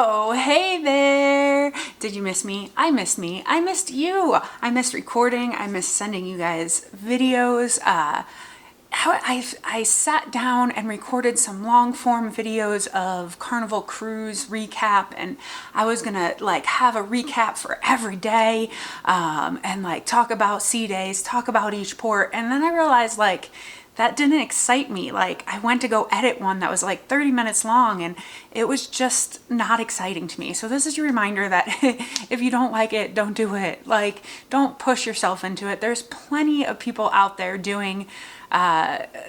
Oh, hey there! Did you miss me? I missed me. I missed you. I missed recording. I missed sending you guys videos. I sat down and recorded some long form videos of Carnival cruise recap, and I was gonna like have a recap for every day, and like talk about sea days, talk about each port, and then I realized like that didn't excite me. Like I went to go edit one that was like 30 minutes long and it was just not exciting to me. So this is your reminder that if you don't like it, don't do it. Like don't push yourself into it. There's plenty of people out there doing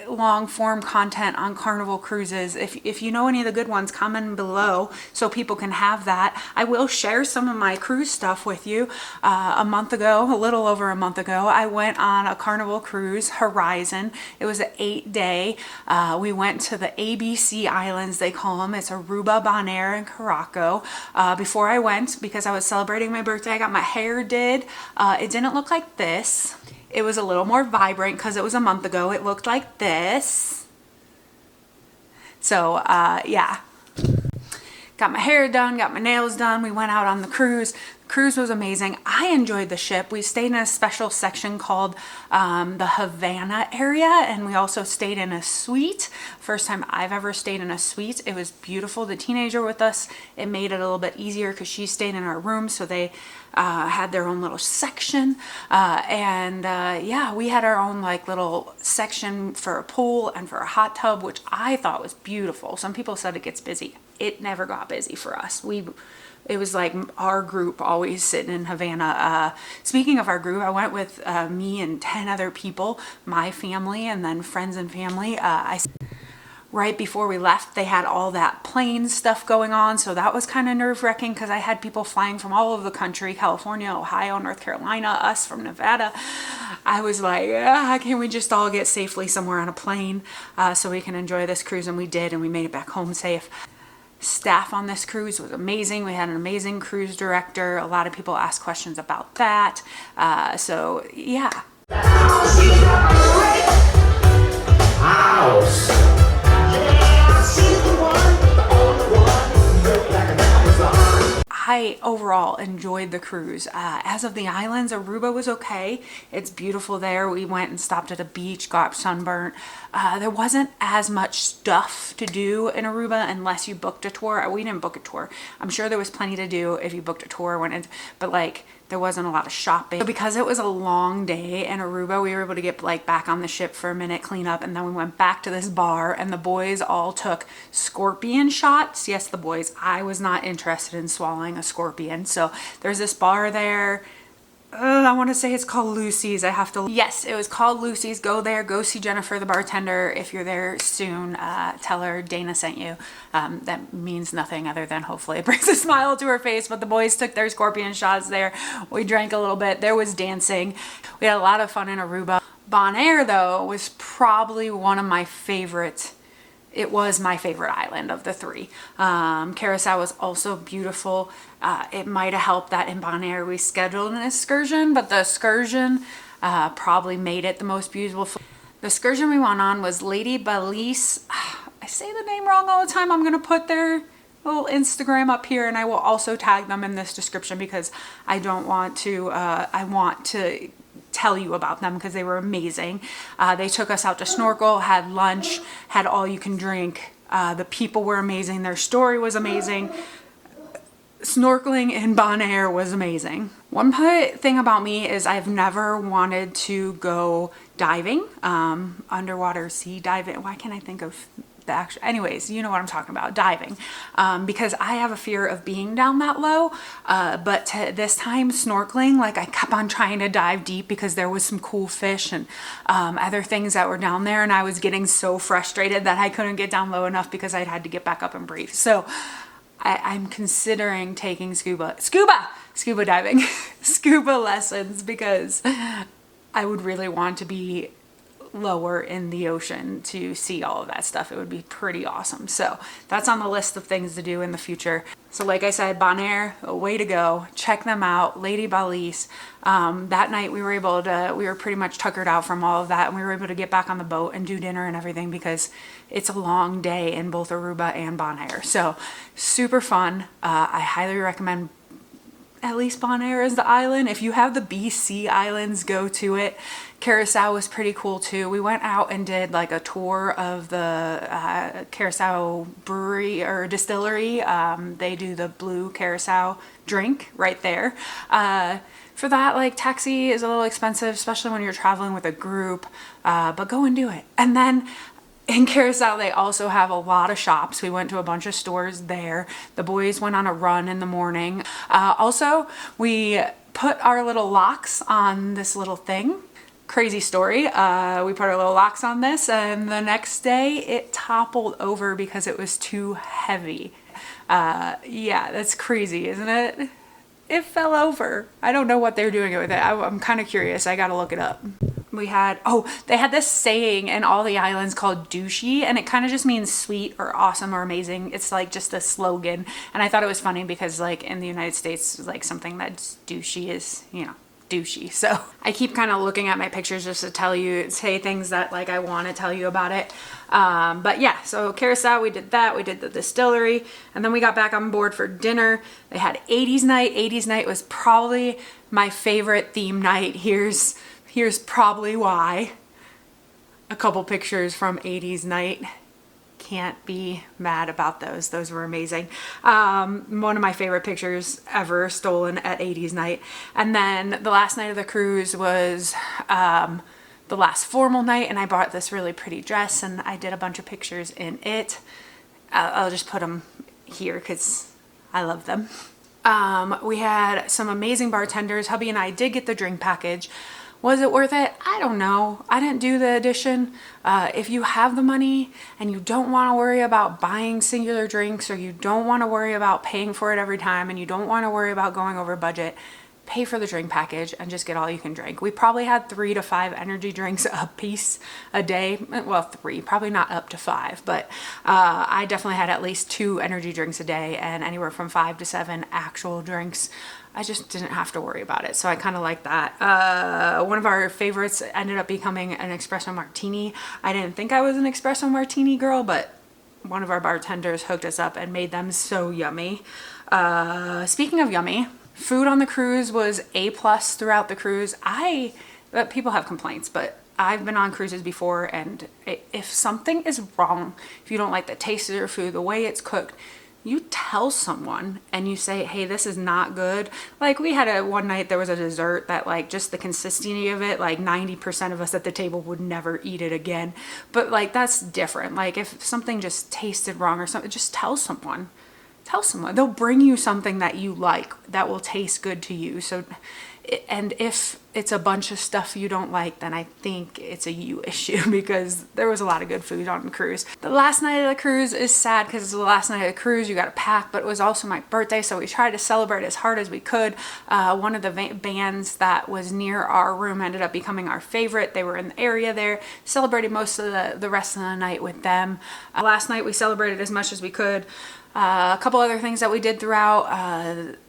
long form content on Carnival cruises. If you know any of the good ones, comment below so people can have that. I will share some of my cruise stuff with you. A little over a month ago, I went on a Carnival cruise, Horizon. It was an 8-day. We went to the ABC Islands, they call them. It's Aruba, Bonaire, and Curaçao. Before I went, because I was celebrating my birthday, I got my hair did. It didn't look like this. It was a little more vibrant because it was a month ago. It looked like this. So, yeah. Got my hair done, got my nails done. We went out on the cruise. The cruise was amazing. I enjoyed the ship. We stayed in a special section called the Havana area, and we also stayed in a suite. First time I've ever stayed in a suite. It was beautiful. The teenager with us, it made it a little bit easier because she stayed in our room, so they had their own little section, yeah, we had our own like little section for a pool and for a hot tub, which I thought was beautiful. Some people said it gets busy. It never got busy for us. It was like our group always sitting in Havana. Speaking of our group, I went with me and 10 other people, my family, and then friends and family. Right before we left, they had all that plane stuff going on, so that was kind of nerve-wracking because I had people flying from all over the country, California, Ohio, North Carolina, us from Nevada. I was like, can we just all get safely somewhere on a plane so we can enjoy this cruise? And we did, and we made it back home safe. Staff on this cruise was amazing. We had an amazing cruise director. A lot of people asked questions about that. So, yeah. I overall enjoyed the cruise. As of the islands, Aruba was okay. It's beautiful there. We went and stopped at a beach, got sunburnt. There wasn't as much stuff to do in Aruba unless you booked a tour. We didn't book a tour. I'm sure there was plenty to do if you booked a tour, but like there wasn't a lot of shopping. So because it was a long day in Aruba, we were able to get like back on the ship for a minute, clean up, and then we went back to this bar and the boys all took scorpion shots. Yes, the boys. I was not interested in swallowing a scorpion. So there's this bar there. I want to say it's called Lucy's. Yes, it was called Lucy's. Go there. Go see Jennifer, the bartender. If you're there soon, tell her Dana sent you. That means nothing other than hopefully it brings a smile to her face. But the boys took their scorpion shots there. We drank a little bit. There was dancing. We had a lot of fun in Aruba. Bonaire, though, was probably one of my favorites. It was my favorite island of the three. Curacao was also beautiful. It might have helped that in Bonaire we scheduled an excursion, but the excursion probably made it the most beautiful. The excursion we went on was Lady Belize. I say the name wrong all the time. I'm going to put their little Instagram up here, and I will also tag them in this description because I want to tell you about them because they were amazing. They took us out to snorkel, had lunch, had all you can drink. The people were amazing. Their story was amazing. Snorkeling in Bonaire was amazing. One thing about me is I've never wanted to go diving, underwater sea diving. Why can't I think of the actual, anyways, you know what I'm talking about, diving, because I have a fear of being down that low, but this time snorkeling, like I kept on trying to dive deep because there was some cool fish and other things that were down there, and I was getting so frustrated that I couldn't get down low enough because I'd had to get back up and breathe. So I'm considering taking scuba diving, scuba lessons, because I would really want to be lower in the ocean to see all of that stuff. It would be pretty awesome. So that's on the list of things to do in the future. So like I said, Bonaire, a way to go. Check them out. Lady Balice. That night we were pretty much tuckered out from all of that, and we were able to get back on the boat and do dinner and everything because it's a long day in both Aruba and Bonaire. So super fun. I highly recommend at least Bonaire is the island. If you have the BC islands, go to it. Curacao was pretty cool too. We went out and did like a tour of the Curacao brewery or distillery. They do the blue Curacao drink right there. For that, like, taxi is a little expensive, especially when you're traveling with a group, but go and do it. And then in Curacao, they also have a lot of shops. We went to a bunch of stores there. The boys went on a run in the morning. Also, we put our little locks on this little thing. Crazy story. We put our little locks on this, and the next day it toppled over because it was too heavy. Yeah, that's crazy, isn't it? It fell over. I don't know what they're doing with it. I'm kind of curious. I gotta look it up. They had this saying in all the islands called douchey, and it kind of just means sweet or awesome or amazing. It's like just a slogan, and I thought it was funny because like in the United States, like something that's douchey is, you know, douchey. So I keep kind of looking at my pictures just to say things that like I want to tell you about it. But yeah, so Curacao, we did that. We did the distillery, and then we got back on board for dinner. They had 80s night. 80s night was probably my favorite theme night. Here's probably why. A couple pictures from 80s night. Can't be mad about those. Those were amazing. One of my favorite pictures ever stolen at 80s night. And then the last night of the cruise was the last formal night, and I bought this really pretty dress and I did a bunch of pictures in it. I'll just put them here because I love them. We had some amazing bartenders. Hubby and I did get the drink package. Was it worth it? I don't know. I didn't do the addition. If you have the money and you don't want to worry about buying singular drinks, or you don't want to worry about paying for it every time, and you don't want to worry about going over budget, pay for the drink package and just get all you can drink. We probably had 3 to 5 energy drinks a piece a day. Well, 3, probably not up to 5, but I definitely had at least 2 energy drinks a day and anywhere from 5 to 7 actual drinks. I just didn't have to worry about it, so I kind of like that. One of our favorites ended up becoming an espresso martini. I didn't think I was an espresso martini girl, but one of our bartenders hooked us up and made them so yummy. Speaking of yummy, food on the cruise was A+ throughout the cruise. People have complaints, but I've been on cruises before, and if something is wrong, if you don't like the taste of your food, the way it's cooked, you tell someone and you say, hey, this is not good. Like, we had one night there was a dessert that, like, just the consistency of it, like 90% of us at the table would never eat it again. But like, that's different. Like, if something just tasted wrong or something, just tell someone. Tell someone. They'll bring you something that you like that will taste good to you. So, and if it's a bunch of stuff you don't like, then I think it's a you issue, because there was a lot of good food on the cruise. The last night of the cruise is sad because it's the last night of the cruise. You got to pack, but it was also my birthday, so we tried to celebrate as hard as we could. One of the bands that was near our room ended up becoming our favorite. They were in the area there. Celebrated most of the rest of the night with them. Last night we celebrated as much as we could. A couple other things that we did throughout.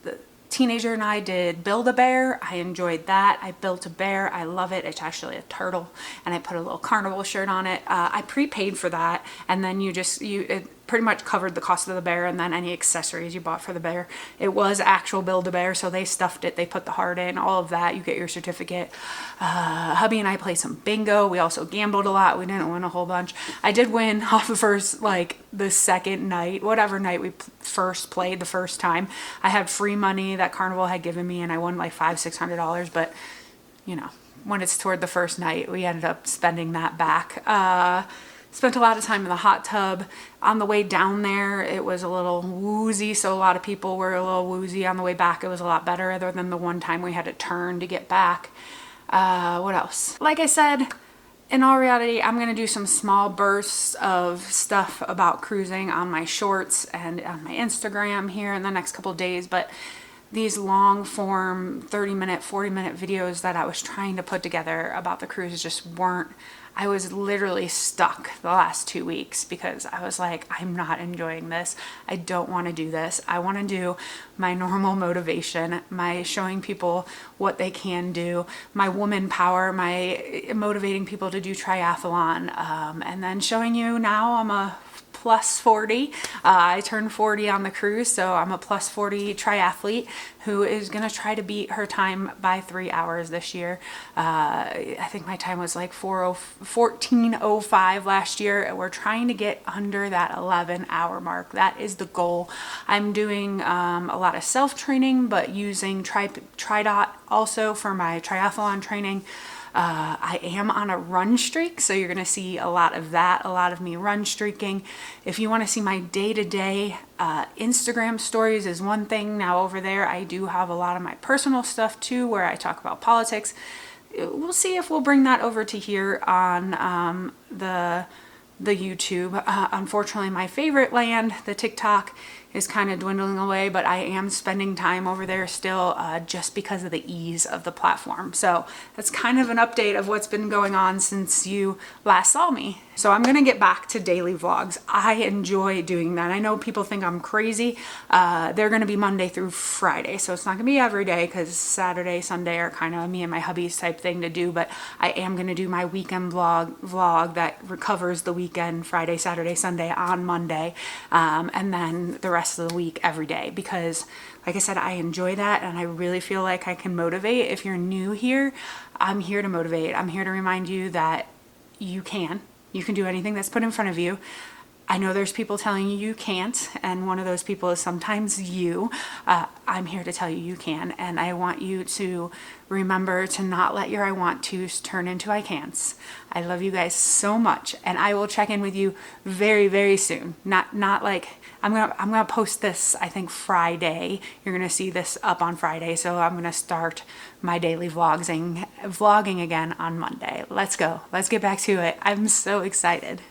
The teenager and I did Build-A-Bear. I enjoyed that. I built a bear. I love it. It's actually a turtle, and I put a little Carnival shirt on it. I prepaid for that, and then it pretty much covered the cost of the bear and then any accessories you bought for the bear. It was actual Build-A-Bear, so they stuffed it. They put the heart in, all of that. You get your certificate. Hubby and I played some bingo. We also gambled a lot. We didn't win a whole bunch. I did win off the first, like, the second night, whatever night we first played the first time. I had free money that Carnival had given me, and I won like $500-600, but you know, when it's toward the first night, we ended up spending that back. Spent a lot of time in the hot tub. On the way down there, it was a little woozy, so a lot of people were a little woozy. On the way back, it was a lot better, other than the one time we had to turn to get back. What else? Like I said, in all reality, I'm going to do some small bursts of stuff about cruising on my shorts and on my Instagram here in the next couple of days, but these long form 30-minute, 40-minute videos that I was trying to put together about the cruise just weren't. I was literally stuck the last 2 weeks because I was like, I'm not enjoying this. I don't want to do this. I want to do my normal motivation, my showing people what they can do, my woman power, my motivating people to do triathlon, and then showing you now I'm a plus 40. I turned 40 on the cruise, so I'm a plus 40 triathlete who is going to try to beat her time by 3 hours this year. I think my time was like 14:05 last year, and we're trying to get under that 11-hour mark. That is the goal. I'm doing a lot of self-training, but using TriDot also for my triathlon training. I am on a run streak, so you're going to see a lot of that, a lot of me run streaking. If you want to see my day-to-day Instagram stories is one thing. Now over there I do have a lot of my personal stuff too, where I talk about politics. We'll see if we'll bring that over to here on the YouTube. Unfortunately, my favorite land, the TikTok, is kind of dwindling away, but I am spending time over there still just because of the ease of the platform. So that's kind of an update of what's been going on since you last saw me. So I'm gonna get back to daily vlogs. I enjoy doing that. I know people think I'm crazy. They're gonna be Monday through Friday, so it's not gonna be every day because Saturday, Sunday are kind of me and my hubby's type thing to do, but I am gonna do my weekend vlog that recovers the weekend, Friday, Saturday, Sunday on Monday, and then the rest of the week every day, because like I said, I enjoy that and I really feel like I can motivate. If you're new here, I'm here to motivate. I'm here to remind you that you can do anything that's put in front of you. I know there's people telling you you can't, and one of those people is sometimes you. I'm here to tell you you can, and I want you to remember to not let your I want to's turn into I can'ts. I love you guys so much, and I will check in with you very, very soon. Not like I'm gonna post this, I think Friday. You're gonna see this up on Friday, so I'm gonna start my daily vlogging again on Monday. Let's go. Let's get back to it. I'm so excited.